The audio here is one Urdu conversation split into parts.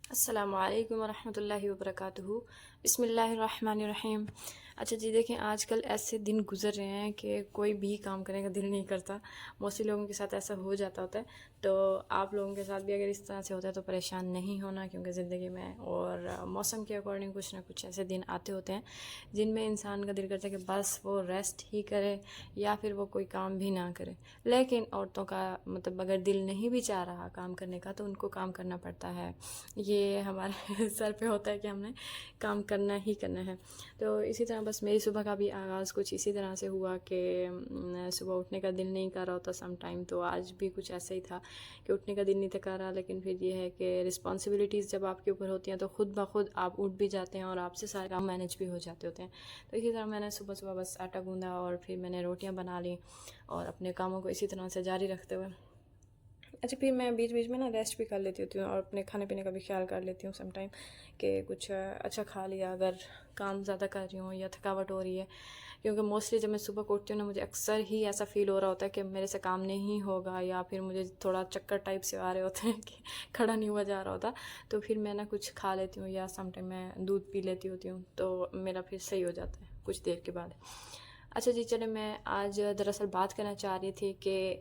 السلام علیکم ورحمۃ اللہ وبرکاتہ۔ بسم اللہ الرحمن الرحیم۔ اچھا جی، دیکھیں آج کل ایسے دن گزر رہے ہیں کہ کوئی بھی کام کرنے کا دل نہیں کرتا۔ موسٹلی لوگوں کے ساتھ ایسا ہو جاتا ہوتا ہے، تو آپ لوگوں کے ساتھ بھی اگر اس طرح سے ہوتا ہے تو پریشان نہیں ہونا، کیونکہ زندگی میں اور موسم کے اکارڈنگ کچھ نہ کچھ ایسے دن آتے ہوتے ہیں جن میں انسان کا دل کرتا ہے کہ بس وہ ریسٹ ہی کرے یا پھر وہ کوئی کام بھی نہ کرے۔ لیکن عورتوں کا مطلب اگر دل نہیں بھی چاہ رہا کام کرنے کا تو ان کو کام کرنا پڑتا ہے، یہ ہمارے سر پہ ہوتا ہے کہ ہم نے کام کرنا ہی کرنا ہے۔ تو اسی طرح بس میری صبح کا بھی آغاز کچھ اسی طرح سے ہوا کہ صبح اٹھنے کا دل نہیں کر رہا ہوتا سم ٹائم، تو آج بھی کچھ ایسا ہی تھا کہ اٹھنے کا دل نہیں تھا کر رہا، لیکن پھر یہ ہے کہ رسپانسبلٹیز جب آپ کے اوپر ہوتی ہیں تو خود بخود آپ اٹھ بھی جاتے ہیں اور آپ سے سارے کام مینیج بھی ہو جاتے ہوتے ہیں۔ تو اسی طرح میں نے صبح صبح بس آٹا گوندھا اور پھر میں نے روٹیاں بنا لیں اور اپنے کاموں کو اسی طرح سے جاری رکھتے ہوئے اچھا پھر میں بیچ بیچ میں نا ریسٹ بھی کر لیتی ہوتی ہوں اور اپنے کھانے پینے کا بھی خیال کر لیتی ہوں سم ٹائم کہ کچھ اچھا کھا لیا اگر کام زیادہ کر رہی ہوں یا تھکاوٹ ہو رہی ہے، کیونکہ موسٹلی جب میں صبح کو اٹھتی ہوں نا مجھے اکثر ہی ایسا فیل ہو رہا ہوتا ہے کہ میرے سے کام نہیں ہوگا، یا پھر مجھے تھوڑا چکر ٹائپ سے آ رہے ہوتے ہیں کہ کھڑا نہیں ہوا جا رہا ہوتا، تو پھر میں نا کچھ کھا لیتی ہوں یا سم ٹائم میں دودھ پی لیتی ہوتی ہوں تو میرا پھر صحیح ہو جاتا ہے کچھ دیر کے بعد۔ اچھا جی چلے، میں آج دراصل بات کرنا چاہ رہی تھی کہ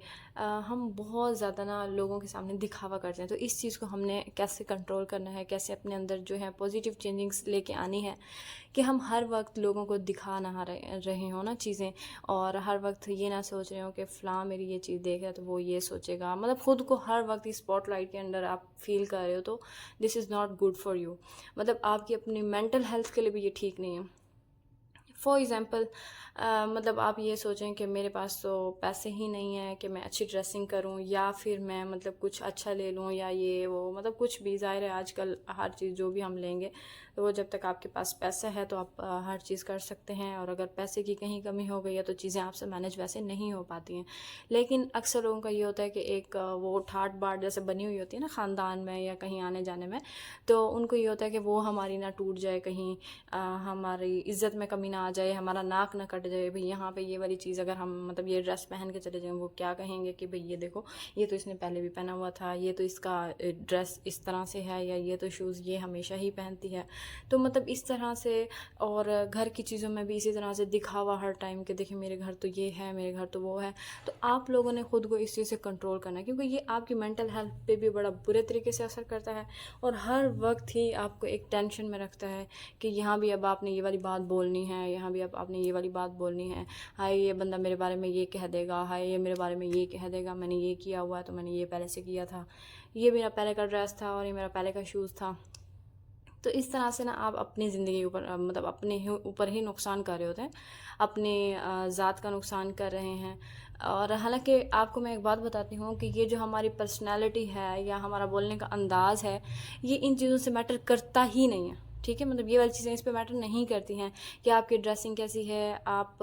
ہم بہت زیادہ نا لوگوں کے سامنے دکھاوا کرتے ہیں، تو اس چیز کو ہم نے کیسے کنٹرول کرنا ہے، کیسے اپنے اندر جو ہے پازیٹیو چینجنگس لے کے آنی ہے کہ ہم ہر وقت لوگوں کو دکھا نہ رہے ہوں نا چیزیں، اور ہر وقت یہ نہ سوچ رہے ہوں کہ فلاں میری یہ چیز دیکھ رہا ہے تو وہ یہ سوچے گا، مطلب خود کو ہر وقت اس اسپاٹ لائٹ کے اندر آپ فیل کر رہے ہو تو this is not good for you, مطلب آپ کی اپنی مینٹل ہیلتھ کے لیے بھی یہ ٹھیک نہیں ہے۔ فار ایگزامپل مطلب آپ یہ سوچیں کہ میرے پاس تو پیسے ہی نہیں ہیں کہ میں اچھی ڈریسنگ کروں یا پھر میں مطلب کچھ اچھا لے لوں یا یہ وہ، مطلب کچھ بھی، ظاہر ہے آج کل ہر چیز جو بھی ہم لیں گے تو وہ جب تک آپ کے پاس پیسہ ہے تو آپ ہر چیز کر سکتے ہیں، اور اگر پیسے کی کہیں کمی ہو گئی ہے تو چیزیں آپ سے مینیج ویسے نہیں ہو پاتی ہیں۔ لیکن اکثر لوگوں کا یہ ہوتا ہے کہ ایک وہ ٹھاٹ باٹ جیسے بنی ہوئی ہوتی ہے نا خاندان میں یا کہیں آنے جانے میں، تو ان کو یہ ہوتا ہے کہ وہ ہماری نہ ٹوٹ جائے، کہیں ہماری عزت میں کمی نہ آ جائے، ہمارا ناک نہ کٹ جائے، بھئی یہاں پہ یہ والی چیز اگر ہم مطلب یہ ڈریس پہن کے چلے جائیں وہ کیا کہیں گے کہ بھئی یہ دیکھو یہ تو اس نے پہلے بھی پہنا ہوا تھا، یہ تو اس کا ڈریس اس طرح سے ہے، یا یہ تو شوز یہ ہمیشہ ہی پہنتی ہے۔ تو مطلب اس طرح سے، اور گھر کی چیزوں میں بھی اسی طرح سے دکھاوا ہر ٹائم کہ دیکھیں میرے گھر تو یہ ہے، میرے گھر تو وہ ہے، تو آپ لوگوں نے خود کو اس چیز سے کنٹرول کرنا ہے، کیونکہ یہ آپ کی مینٹل ہیلتھ پہ بھی بڑا برے طریقے سے اثر کرتا ہے، اور ہر وقت ہی آپ کو ایک ٹینشن میں رکھتا ہے کہ یہاں بھی اب آپ نے یہ والی بات بولنی ہے، یہاں بھی اب آپ نے یہ والی بات بولنی ہے، ہائے یہ بندہ میرے بارے میں یہ کہہ دے گا، ہائے یہ میرے بارے میں یہ کہہ دے گا، میں نے یہ کیا ہوا ہے تو میں نے یہ پہلے سے کیا تھا، یہ میرا پہلے کا ڈریس تھا اور یہ میرا پہلے کا شوز تھا۔ تو اس طرح سے نا آپ اپنی زندگی کے اوپر مطلب اپنے اوپر ہی نقصان کر رہے ہوتے ہیں، اپنے ذات کا نقصان کر رہے ہیں۔ اور حالانکہ آپ کو میں ایک بات بتاتی ہوں کہ یہ جو ہماری پرسنالٹی ہے یا ہمارا بولنے کا انداز ہے یہ ان چیزوں سے میٹر کرتا ہی نہیں ہے، ٹھیک ہے، مطلب یہ والی چیزیں اس پہ میٹر نہیں کرتی ہیں کہ آپ کی ڈریسنگ کیسی ہے، آپ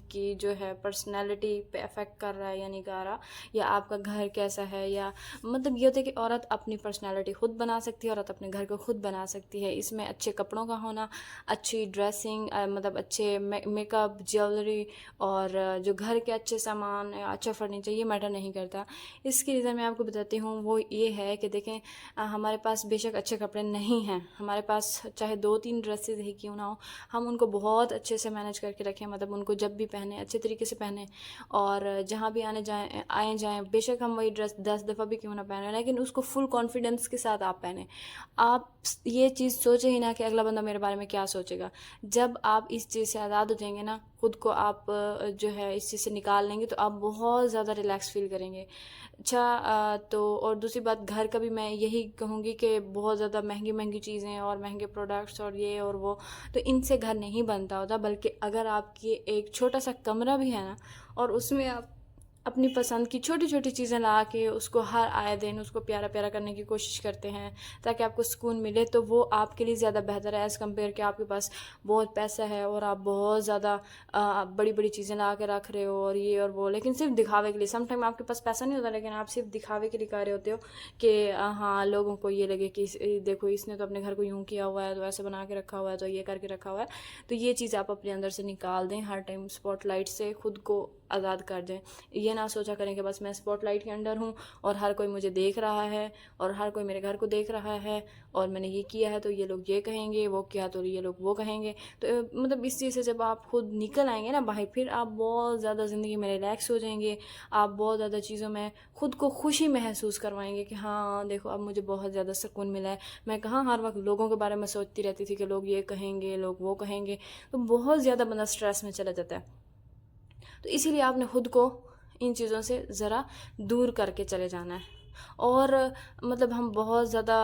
کی جو ہے پرسنالٹی پہ افیکٹ کر رہا ہے یا نہیں کر رہا، یا آپ کا گھر کیسا ہے، یا مطلب یہ ہوتا ہے کہ عورت اپنی پرسنالٹی خود بنا سکتی ہے، عورت اپنے گھر کو خود بنا سکتی ہے، اس میں اچھے کپڑوں کا ہونا، اچھی ڈریسنگ، مطلب اچھے میک اپ، جیولری، اور جو گھر کے اچھے سامان، اچھا فرنیچر، یہ میٹر نہیں کرتا۔ اس کی ریزن میں آپ کو بتاتی ہوں، وہ یہ ہے کہ دیکھیں ہمارے پاس بے شک اچھے کپڑے نہیں ہیں، ہمارے پاس چاہے 2-3 ڈریسز ہی کیوں نہ ہو، ہم ان کو بہت اچھے سے مینیج کر کے رکھیں، مطلب ان کو جب بھی پہنیں اچھے طریقے سے پہنیں، اور جہاں بھی آئیں جائیں بے شک ہم وہی ڈریس 10 دفعہ بھی کیوں نہ پہنیں، لیکن اس کو فل کانفیڈنس کے ساتھ آپ پہنیں۔ آپ یہ چیز سوچیں ہی نہ کہ اگلا بندہ میرے بارے میں کیا سوچے گا۔ جب آپ اس چیز سے آزاد ہو جائیں گے نا، خود کو آپ جو ہے اس چیز سے نکال لیں گے تو آپ بہت زیادہ ریلیکس فیل کریں گے۔ اچھا تو اور دوسری بات، گھر کا بھی میں یہی کہوں گی کہ بہت زیادہ مہنگی مہنگی چیزیں اور مہنگے پروڈکٹس اور یہ اور وہ، تو ان سے گھر نہیں بنتا ہوتا، بلکہ اگر آپ کی ایک چھوٹا سا کمرہ بھی ہے نا اور اس میں آپ اپنی پسند کی چھوٹی چھوٹی چیزیں لا کے اس کو ہر آئے دن اس کو پیارا پیارا کرنے کی کوشش کرتے ہیں تاکہ آپ کو سکون ملے، تو وہ آپ کے لیے زیادہ بہتر ہے ایز کمپیئر کہ آپ کے پاس بہت پیسہ ہے اور آپ بہت زیادہ بڑی بڑی چیزیں لا کے رکھ رہے ہو اور یہ اور وہ، لیکن صرف دکھاوے کے لیے۔ سم ٹائم آپ کے پاس پیسہ نہیں ہوتا لیکن آپ صرف دکھاوے کے لیے کر رہے ہوتے ہو کہ ہاں لوگوں کو یہ لگے کہ دیکھو اس نے تو اپنے گھر کو یوں کیا ہوا ہے، تو ایسے بنا کے رکھا ہوا ہے، تو یہ کر کے رکھا ہوا ہے۔ تو یہ چیز آپ اپنے اندر سے نکال دیں، ہر ٹائم اسپاٹ لائٹ سے خود کو آزاد کر دیں. یہ نہ سوچا کریں کہ بس میں اسپاٹ لائٹ کے انڈر ہوں اور ہر کوئی مجھے دیکھ رہا ہے اور ہر کوئی میرے گھر کو دیکھ رہا ہے اور میں نے یہ کیا ہے تو یہ لوگ یہ کہیں گے, وہ کیا تو یہ لوگ وہ کہیں گے. تو مطلب اس چیز سے جب آپ خود نکل آئیں گے نا باہر, پھر آپ بہت زیادہ زندگی میں ریلیکس ہو جائیں گے. آپ بہت زیادہ چیزوں میں خود کو خوشی محسوس کروائیں گے کہ ہاں دیکھو اب مجھے بہت زیادہ سکون ملا ہے. میں کہاں ہر وقت لوگوں کے بارے میں سوچتی رہتی تھی کہ لوگ یہ کہیں گے, لوگ وہ کہیں گے, تو بہت زیادہ بندہ اسٹریس میں چلا جاتا ہے. تو اسی لیے آپ نے خود کو ان چیزوں سے ذرا دور کر کے چلے جانا ہے. اور مطلب ہم بہت زیادہ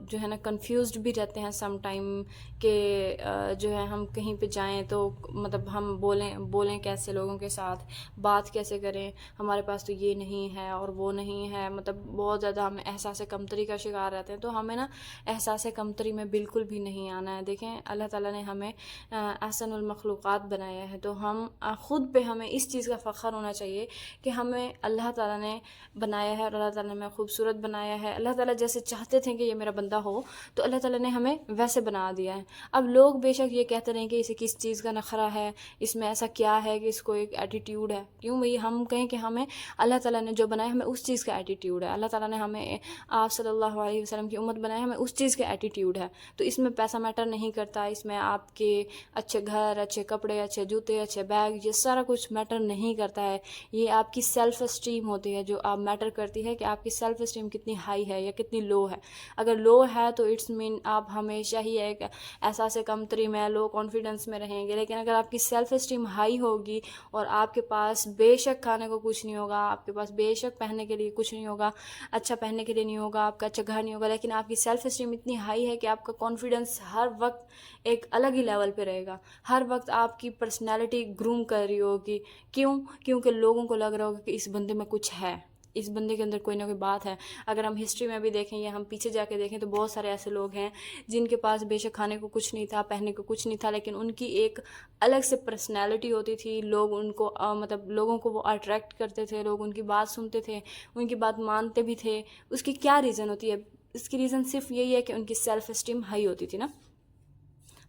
جو ہے نا کنفیوزڈ بھی رہتے ہیں سم ٹائم کہ جو ہے ہم کہیں پہ جائیں تو مطلب ہم بولیں کیسے لوگوں کے ساتھ, بات کیسے کریں, ہمارے پاس تو یہ نہیں ہے اور وہ نہیں ہے. مطلب بہت زیادہ ہم احساس کمتری کا شکار رہتے ہیں. تو ہمیں نا احساس کمتری میں بالکل بھی نہیں آنا ہے. دیکھیں اللہ تعالیٰ نے ہمیں احسن المخلوقات بنایا ہے, تو ہم خود پہ ہمیں اس چیز کا فخر ہونا چاہیے کہ ہمیں اللہ تعالیٰ نے بنایا ہے اور اللہ تعالیٰ نے ہمیں خوبصورت بنایا ہے. اللہ تعالیٰ جیسے چاہتے تھے کہ یہ میرا بندہ ہو تو اللہ تعالیٰ نے ہمیں ویسے بنا دیا ہے. اب لوگ بے شک یہ کہتے رہیں کہ اسے کس چیز کا نخرہ ہے, اس میں ایسا کیا ہے کہ اس کو ایک ایٹیٹیوڈ ہے. کیوں بھئی ہم کہیں کہ ہمیں اللہ تعالیٰ نے جو بنایا ہمیں اس چیز کا ایٹیٹیوڈ ہے. اللہ تعالیٰ نے ہمیں آپ صلی اللہ علیہ وسلم کی امت بنایا ہمیں اس چیز کا ایٹیٹیوڈ ہے. تو اس میں پیسہ میٹر نہیں کرتا, اس میں آپ کے اچھے گھر, اچھے کپڑے, اچھے جوتے, اچھے بیگ, یہ سارا کچھ میٹر نہیں کرتا ہے. یہ آپ کی سیلف اسٹیم ہوتی ہے جو آپ میٹر کرتی ہے کہ آپ کی سیلف اسٹیم کتنی ہائی ہے یا کتنی لو ہے. اگر لو ہے تو اٹس مین آپ ہمیشہ ہی ایک احساس کمتری میں, لو کانفیڈنس میں رہیں گے. لیکن اگر آپ کی سیلف اسٹیم ہائی ہوگی اور آپ کے پاس بے شک کھانے کو کچھ نہیں ہوگا, آپ کے پاس بے شک پہننے کے لیے کچھ نہیں ہوگا, اچھا پہننے کے لیے نہیں ہوگا, آپ کا اچھا گھر نہیں ہوگا, لیکن آپ کی سیلف اسٹیم اتنی ہائی ہے کہ آپ کا کانفیڈنس ہر وقت ایک الگ ہی لیول پہ رہے گا. ہر وقت آپ کی پرسنالٹی گروم کر رہی ہوگی. کیونکہ لوگوں کو لگ رہا ہوگا کہ اس بندے میں کچھ ہے, اس بندے کے اندر کوئی نہ کوئی بات ہے. اگر ہم ہسٹری میں بھی دیکھیں یا ہم پیچھے جا کے دیکھیں تو بہت سارے ایسے لوگ ہیں جن کے پاس بے شک کھانے کو کچھ نہیں تھا, پہننے کو کچھ نہیں تھا, لیکن ان کی ایک الگ سے پرسنالٹی ہوتی تھی. لوگ ان کو مطلب لوگوں کو وہ اٹریکٹ کرتے تھے, لوگ ان کی بات سنتے تھے, ان کی بات مانتے بھی تھے. اس کی کیا ریزن ہوتی ہے؟ اس کی ریزن صرف یہی ہے کہ ان کی سیلف اسٹیم ہائی ہوتی تھی نا.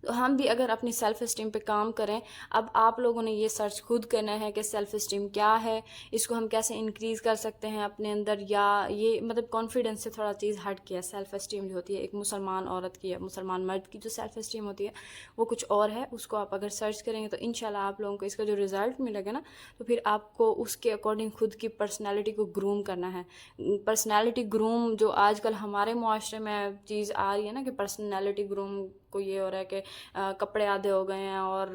تو ہم بھی اگر اپنی سیلف اسٹیم پہ کام کریں, اب آپ لوگوں نے یہ سرچ خود کرنا ہے کہ سیلف اسٹیم کیا ہے, اس کو ہم کیسے انکریز کر سکتے ہیں اپنے اندر, یا یہ مطلب کانفیڈنس سے تھوڑا چیز ہٹ کے. سیلف اسٹیم جو ہوتی ہے ایک مسلمان عورت کی یا مسلمان مرد کی جو سیلف اسٹیم ہوتی ہے وہ کچھ اور ہے. اس کو آپ اگر سرچ کریں گے تو انشاءاللہ آپ لوگوں کو اس کا جو رزلٹ ملے گا نا, تو پھر آپ کو اس کے اکارڈنگ خود کی پرسنالٹی کو گروم کرنا ہے. پرسنالٹی گروم جو آج کل ہمارے معاشرے میں چیز آ رہی ہے نا کہ پرسنالٹی گروم کو یہ ہو رہا ہے کہ کپڑے آدھے ہو گئے ہیں اور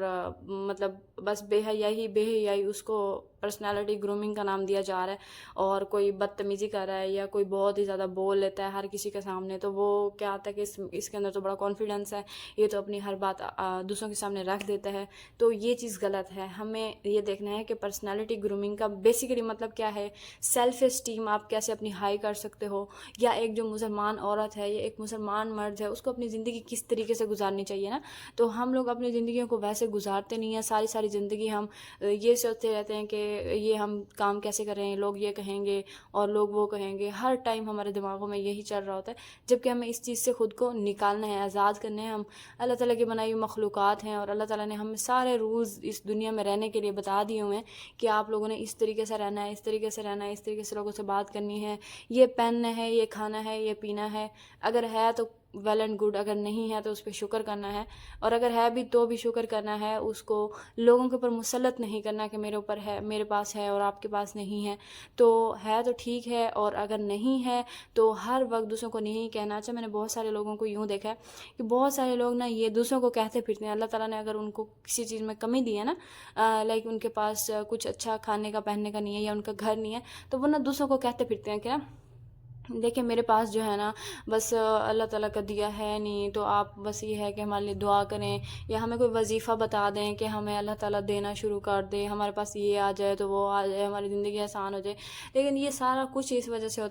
مطلب بس بے حیائی اس کو پرسنالٹی گرومنگ کا نام دیا جا رہا ہے. اور کوئی بدتمیزی کر رہا ہے یا کوئی بہت ہی زیادہ بول لیتا ہے ہر کسی کے سامنے, تو وہ کیا آتا ہے کہ اس کے اندر تو بڑا کانفیڈنس ہے, یہ تو اپنی ہر بات دوسروں کے سامنے رکھ دیتا ہے. تو یہ چیز غلط ہے. ہمیں یہ دیکھنا ہے کہ پرسنالٹی گرومنگ کا بیسیکلی مطلب کیا ہے. سیلف اسٹیم آپ کیسے اپنی ہائی کر سکتے ہو, یا ایک جو مسلمان عورت ہے یا ایک مسلمان مرد ہے اس کو اپنی زندگی کس طریقے سے گزارنی چاہیے نا. تو ہم لوگ اپنی زندگیوں کو ویسے گزارتے نہیں ہیں. ساری زندگی ہم یہ سوچتے رہتے ہیں کہ یہ ہم کام کیسے کر رہے ہیں, لوگ یہ کہیں گے اور لوگ وہ کہیں گے. ہر ٹائم ہمارے دماغوں میں یہی چل رہا ہوتا ہے, جبکہ ہمیں اس چیز سے خود کو نکالنا ہے, آزاد کرنا ہے. ہم اللہ تعالیٰ کی بنائی ہوئی مخلوقات ہیں اور اللہ تعالیٰ نے ہمیں سارے رولز اس دنیا میں رہنے کے لیے بتا دیے ہوئے ہیں کہ آپ لوگوں نے اس طریقے سے رہنا ہے, اس طریقے سے رہنا ہے, اس طریقے سے لوگوں سے بات کرنی ہے, یہ پہننا ہے, یہ کھانا ہے, یہ پینا ہے. اگر ہے تو ویل اینڈ گڈ, اگر نہیں ہے تو اس پہ شکر کرنا ہے, اور اگر ہے بھی تو بھی شکر کرنا ہے. اس کو لوگوں کے اوپر مسلط نہیں کرنا کہ میرے اوپر ہے, میرے پاس ہے اور آپ کے پاس نہیں ہے. تو ہے تو ٹھیک ہے, اور اگر نہیں ہے تو ہر وقت دوسروں کو نہیں کہنا. اچھا میں نے بہت سارے لوگوں کو یوں دیکھا ہے کہ بہت سارے لوگ نا یہ دوسروں کو کہتے پھرتے ہیں. اللہ تعالیٰ نے اگر ان کو کسی چیز میں کمی دی ہے نا, لائک ان کے پاس کچھ اچھا کھانے کا پہننے کا نہیں ہے یا ان کا گھر نہیں ہے, تو وہ نا دوسروں کو کہتے پھرتے ہیں کہ نا دیکھیں میرے پاس جو ہے نا بس اللہ تعالیٰ کا دیا ہے نہیں, تو آپ بس یہ ہے کہ ہمارے لیے دعا کریں, یا ہمیں کوئی وظیفہ بتا دیں کہ ہمیں اللہ تعالیٰ دینا شروع کر دے, ہمارے پاس یہ آ جائے تو وہ آ جائے, ہماری زندگی آسان ہو جائے. لیکن یہ سارا کچھ اس وجہ سے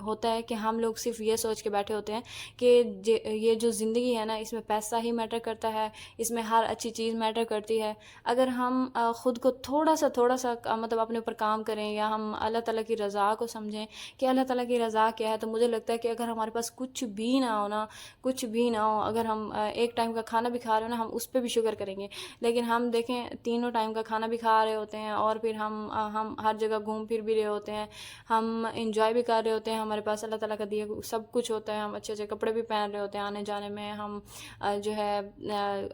ہوتا ہے کہ ہم لوگ صرف یہ سوچ کے بیٹھے ہوتے ہیں کہ یہ جو زندگی ہے نا اس میں پیسہ ہی میٹر کرتا ہے, اس میں ہر اچھی چیز میٹر کرتی ہے. اگر ہم خود کو تھوڑا سا مطلب اپنے اوپر کام کریں, یا ہم اللہ تعالیٰ کی رضا کو سمجھیں کہ اللہ تعالیٰ کی رضا کیا گیا ہے. تو مجھے لگتا ہے کہ اگر ہمارے پاس کچھ بھی نہ ہو نا, کچھ بھی نہ ہو, اگر ہم ایک ٹائم کا کھانا بھی کھا رہے ہو نا, ہم اس پہ بھی شکر کریں گے. لیکن ہم دیکھیں تینوں ٹائم کا کھانا بھی کھا رہے ہوتے ہیں, اور پھر ہم ہر جگہ گھوم پھر بھی رہے ہوتے ہیں, ہم انجوائے بھی کر رہے ہوتے ہیں, ہمارے پاس اللہ تعالیٰ کا دیا سب کچھ ہوتا ہے, ہم اچھے اچھے کپڑے بھی پہن رہے ہوتے ہیں آنے جانے میں, ہم جو ہے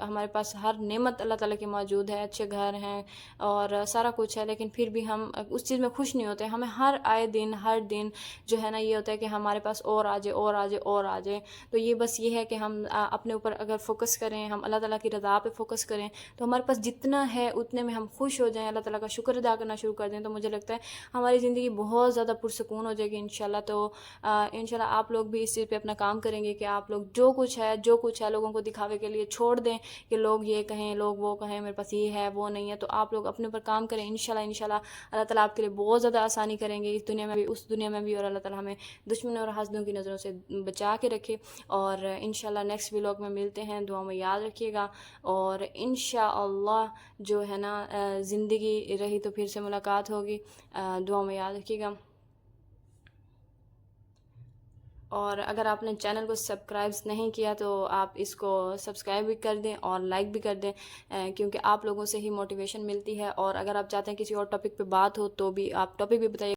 ہمارے پاس ہر نعمت اللہ تعالیٰ کی موجود ہے, اچھے گھر ہیں اور سارا کچھ ہے, لیکن پھر بھی ہم اس چیز میں خوش نہیں ہوتے. ہمیں ہر آئے دن ہر دن جو ہے نا یہ ہوتا ہے کہ ہمارے پاس اور آ جائے اور آ جائے اور آ جائے. تو یہ بس یہ ہے کہ ہم اپنے اوپر اگر فوکس کریں, ہم اللہ تعالیٰ کی رضا پہ فوکس کریں, تو ہمارے پاس جتنا ہے اتنے میں ہم خوش ہو جائیں, اللہ تعالیٰ کا شکر ادا کرنا شروع کر دیں, تو مجھے لگتا ہے ہماری زندگی بہت زیادہ پرسکون ہو جائے گی انشاءاللہ. تو انشاءاللہ آپ لوگ بھی اس چیز پہ اپنا کام کریں گے کہ آپ لوگ جو کچھ ہے لوگوں کو دکھاوے کے لیے چھوڑ دیں کہ لوگ یہ کہیں لوگ وہ کہیں میرے پاس یہ ہے وہ نہیں ہے. تو آپ لوگ اپنے اوپر کام کریں انشاءاللہ اللہ تعالیٰ آپ کے لیے بہت زیادہ آسانی کریں گے اس دنیا میں بھی اس دنیا میں بھی, اور اللہ تعالیٰ ہمیں دشمنوں اور حاسدوں کی نظروں سے بچا کے رکھے. اور انشاءاللہ نیکسٹ ولاگ میں ملتے ہیں, دعا میں یاد رکھیے گا, اور انشاءاللہ جو ہے نا زندگی رہی تو پھر سے ملاقات ہوگی, دعا میں یاد رکھیے گا. اور اگر آپ نے چینل کو سبسکرائب نہیں کیا تو آپ اس کو سبسکرائب بھی کر دیں اور لائک بھی کر دیں, کیونکہ آپ لوگوں سے ہی موٹیویشن ملتی ہے. اور اگر آپ چاہتے ہیں کسی اور ٹاپک پہ بات ہو تو بھی آپ ٹاپک بھی بتائیے.